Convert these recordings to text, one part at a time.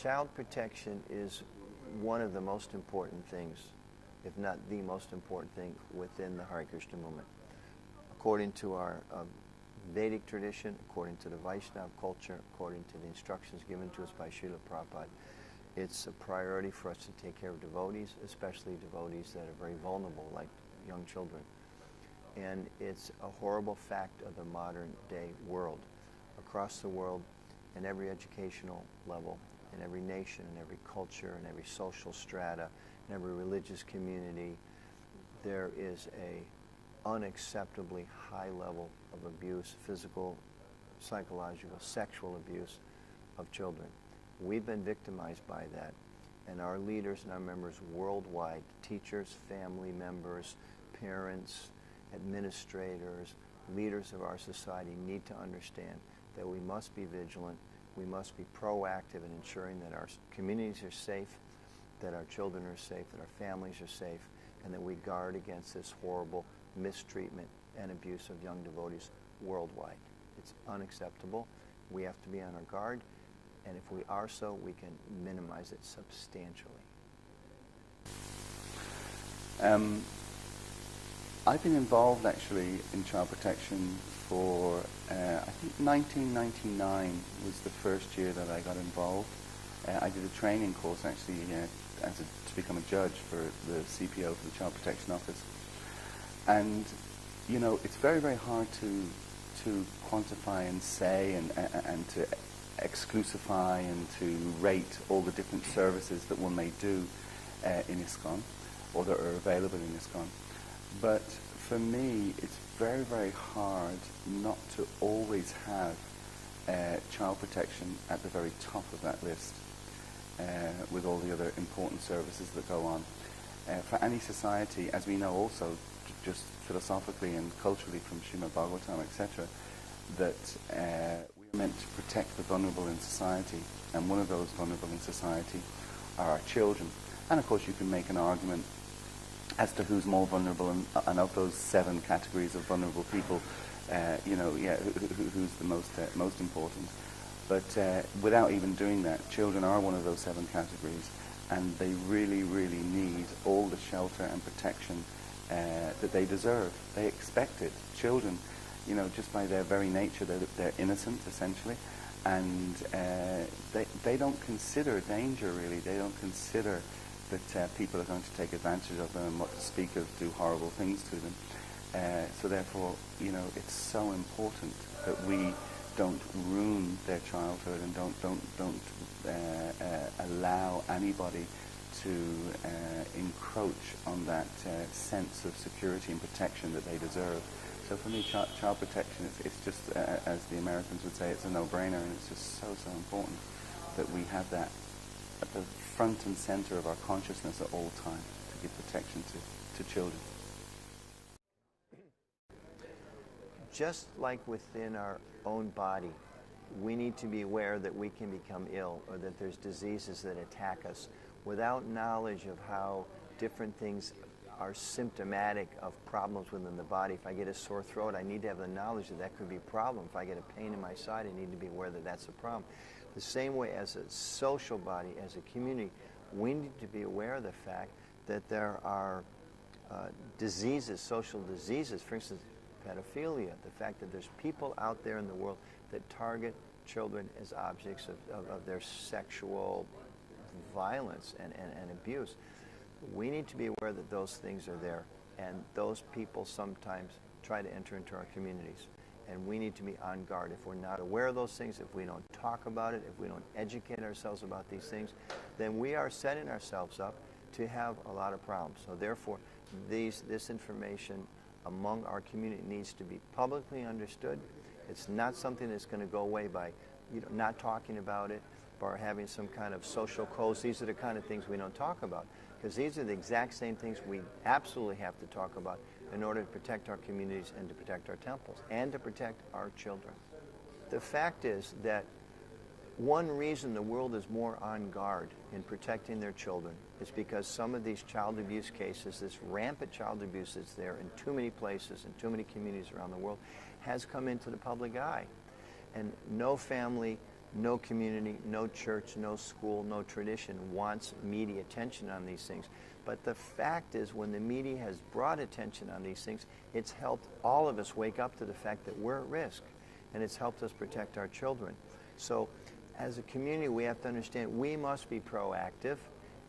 Child protection is one of the most important things, if not the most important thing, within the Hare Krishna movement. According to our Vedic tradition, according to the Vaishnava culture, according to the instructions given to us by Srila Prabhupada, it's a priority for us to take care of devotees, especially devotees that are very vulnerable, like young children. And it's a horrible fact of the modern day world. Across the world, in every educational level, in every nation, in every culture, in every social strata, in every religious community, there is a unacceptably high level of abuse, physical, psychological, sexual abuse of children. We've been victimized by that, and our leaders and our members worldwide, teachers, family members, parents, administrators, leaders of our society need to understand that we must be vigilant, we must be proactive in ensuring that our communities are safe, that our children are safe, that our families are safe, and that we guard against this horrible mistreatment and abuse of young devotees worldwide. It's unacceptable. We have to be on our guard, and if we are so, we can minimize it substantially. I've been involved actually in child protection for, I think 1999 was the first year that I got involved. I did a training course actually to become a judge for the CPO, for the Child Protection Office. And, you know, it's very, very hard to quantify and say and to exclusify and to rate all the different services that one may do in ISKCON, or that are available in ISKCON. But for me, it's very, very hard not to always have child protection at the very top of that list, with all the other important services that go on. For any society, as we know also, just philosophically and culturally from Srimad Bhagavatam, etc., that we're meant to protect the vulnerable in society, and one of those vulnerable in society are our children. And of course you can make an argument as to who's more vulnerable, and of those 7 categories of vulnerable people, who's the most important. But without even doing that, children are one of those 7 categories, and they really, really need all the shelter and protection that they deserve. They expect it. Children, you know, just by their very nature, they're innocent, essentially, and they don't consider danger, really. They don't consider that people are going to take advantage of them, and what to speak of, do horrible things to them. So therefore, you know, it's so important that we don't ruin their childhood, and don't allow anybody to encroach on that sense of security and protection that they deserve. So for me, child protection, it's just, as the Americans would say, it's a no-brainer, and it's just so important that we have that at the front and center of our consciousness at all times, to give protection to children. Just like within our own body, we need to be aware that we can become ill, or that there's diseases that attack us. Without knowledge of how different things are symptomatic of problems within the body, if I get a sore throat, I need to have the knowledge that that could be a problem. If I get a pain in my side, I need to be aware that that's a problem. The same way as a social body, as a community, we need to be aware of the fact that there are diseases, social diseases, for instance, pedophilia, the fact that there's people out there in the world that target children as objects of their sexual violence and abuse. We need to be aware that those things are there, and those people sometimes try to enter into our communities. And we need to be on guard. If we're not aware of those things, if we don't talk about it, if we don't educate ourselves about these things, then we are setting ourselves up to have a lot of problems. So therefore, this information among our community needs to be publicly understood. It's not something that's going to go away by not talking about it, or having some kind of social codes. These are the kind of things we don't talk about, because these are the exact same things we absolutely have to talk about in order to protect our communities and to protect our temples and to protect our children. The fact is that one reason the world is more on guard in protecting their children is because some of these child abuse cases, this rampant child abuse that's there in too many places and too many communities around the world, has come into the public eye. And no family No community, no church, no school, no tradition wants media attention on these things. But the fact is, when the media has brought attention on these things, it's helped all of us wake up to the fact that we're at risk, and it's helped us protect our children. So as a community, we have to understand we must be proactive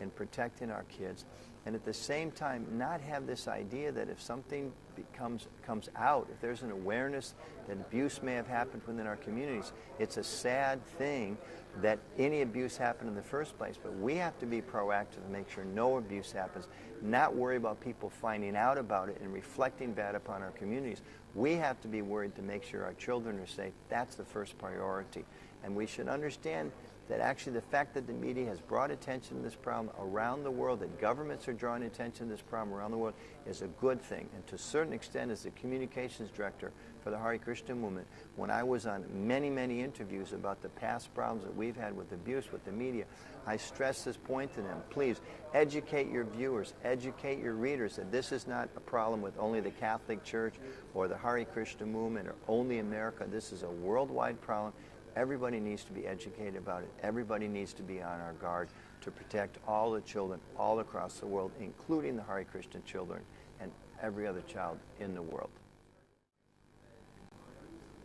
in protecting our kids, and at the same time not have this idea that if something comes out, if there's an awareness that abuse may have happened within our communities, it's a sad thing that any abuse happened in the first place. But we have to be proactive to make sure no abuse happens, not worry about people finding out about it and reflecting bad upon our communities. We have to be worried to make sure our children are safe. That's the first priority. And we should understand that actually the fact that the media has brought attention to this problem around the world, that governments are drawing attention to this problem around the world, is a good thing. And to a certain extent, as the communications director for the Hare Krishna movement, when I was on many, many interviews about the past problems that we've had with abuse with the media, I stressed this point to them. Please educate your viewers, educate your readers that this is not a problem with only the Catholic Church or the Hare Krishna movement or only America. This is a worldwide problem. Everybody needs to be educated about it. Everybody needs to be on our guard to protect all the children all across the world, including the Hare Krishna children and every other child in the world.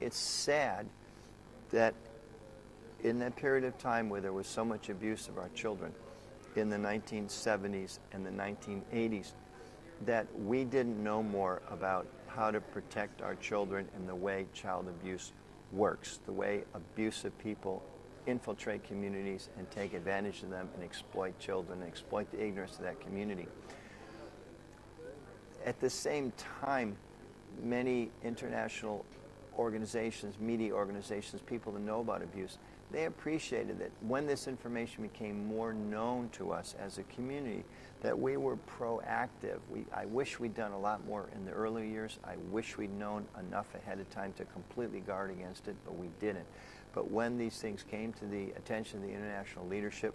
It's sad that in that period of time where there was so much abuse of our children in the 1970s and the 1980s, that we didn't know more about how to protect our children in the way child abuse works, the way abusive people infiltrate communities and take advantage of them and exploit children and exploit the ignorance of that community. At the same time, many international organizations, media organizations, people that know about abuse, they appreciated that when this information became more known to us as a community, that we were proactive. I wish we'd done a lot more in the early years. I wish we'd known enough ahead of time to completely guard against it, but we didn't. But when these things came to the attention of the international leadership,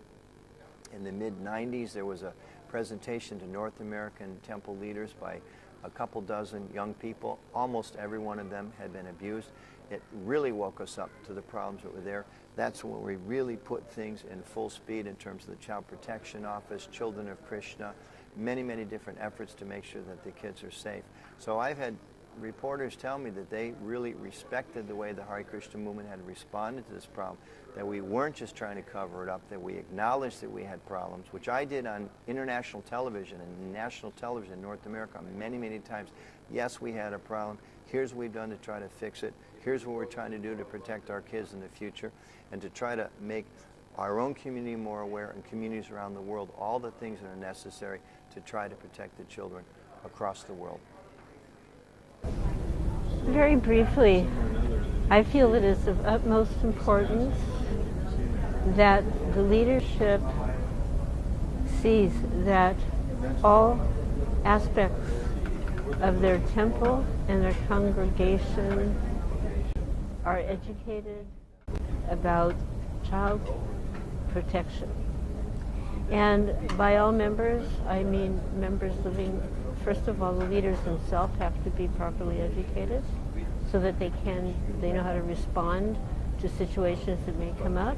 in the mid-90s, there was a presentation to North American temple leaders by a couple dozen young people. Almost every one of them had been abused. It really woke us up to the problems that were there. That's when we really put things in full speed in terms of the Child Protection Office, Children of Krishna, many, many different efforts to make sure that the kids are safe. So I've had reporters tell me that they really respected the way the Hare Krishna movement had responded to this problem, that we weren't just trying to cover it up, that we acknowledged that we had problems, which I did on international television and national television in North America many, many times. Yes, we had a problem. Here's what we've done to try to fix it. Here's what we're trying to do to protect our kids in the future and to try to make our own community more aware and communities around the world all the things that are necessary to try to protect the children across the world. Very briefly, I feel it is of utmost importance that the leadership sees that all aspects of their temple and their congregation are educated about child protection. And by all members, I mean members living, first of all, the leaders themselves have to be properly educated so that they know how to respond to situations that may come up.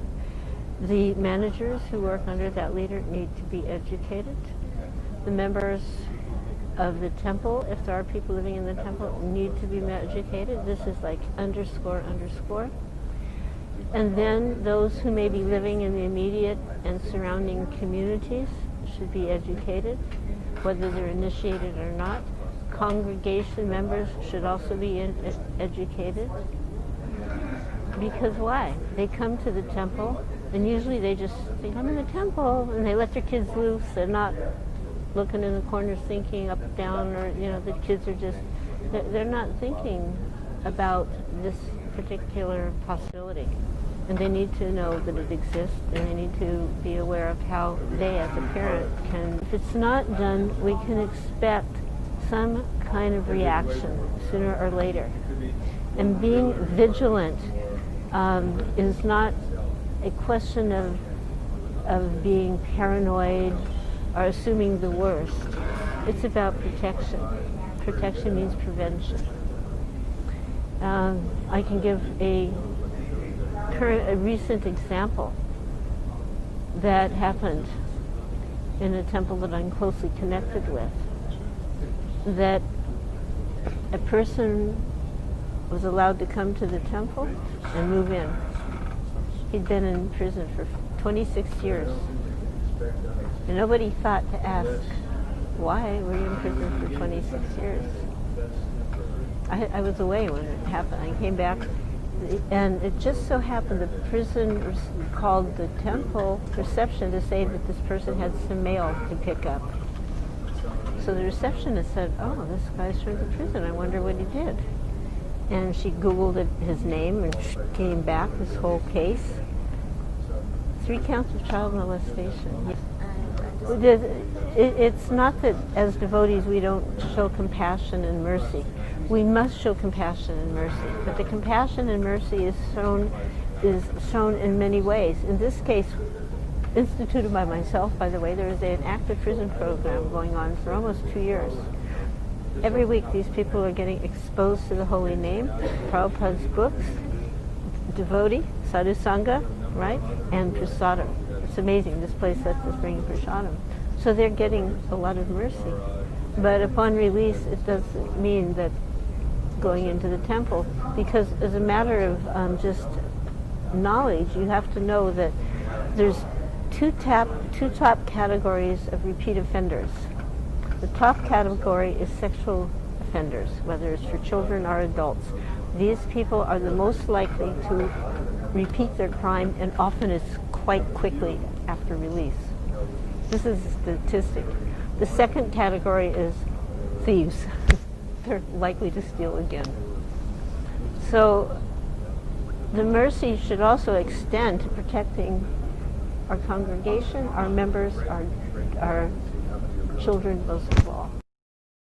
The managers who work under that leader need to be educated. The members of the temple, if there are people living in the temple, need to be educated. This is like underscore. And then those who may be living in the immediate and surrounding communities should be educated, whether they're initiated or not. Congregation members should also be educated. Because why? They come to the temple, and usually they just think, I'm in the temple, and they let their kids loose. They're not looking in the corners thinking up, down, or, the kids are just, they're not thinking about this particular possibility. And they need to know that it exists, and they need to be aware of how they, as a parent, can, if it's not done, we can expect some kind of reaction sooner or later. And being vigilant is not a question of being paranoid or assuming the worst. It's about protection. Protection means prevention. I can give a a recent example that happened in a temple that I'm closely connected with, that a person was allowed to come to the temple and move in. He'd been in prison for 26 years. And nobody thought to ask, why were you in prison for 26 years? I was away when it happened. I came back, and it just so happened the prison called the temple reception to say that this person had some mail to pick up. So the receptionist said, oh, this guy's from the prison. I wonder what he did. And she Googled his name and came back, this whole case. 3 counts of child molestation. It's not that as devotees we don't show compassion and mercy. We must show compassion and mercy, but the compassion and mercy is shown in many ways. In this case, instituted by myself, by the way, there is an active prison program going on for almost 2 years. Every week these people are getting exposed to the holy name, Prabhupada's books, devotee, sadhu sangha, right, and prasadam. It's amazing, this place lets us bring prasadam. So they're getting a lot of mercy. But upon release, it doesn't mean that going into the temple, because as a matter of just knowledge, you have to know that there's two top categories of repeat offenders. The top category is sexual offenders, whether it's for children or adults. These people are the most likely to repeat their crime, and often it's quite quickly after release. This is a statistic. The second category is thieves. They're likely to steal again. So the mercy should also extend to protecting our congregation, our members, our children most of all.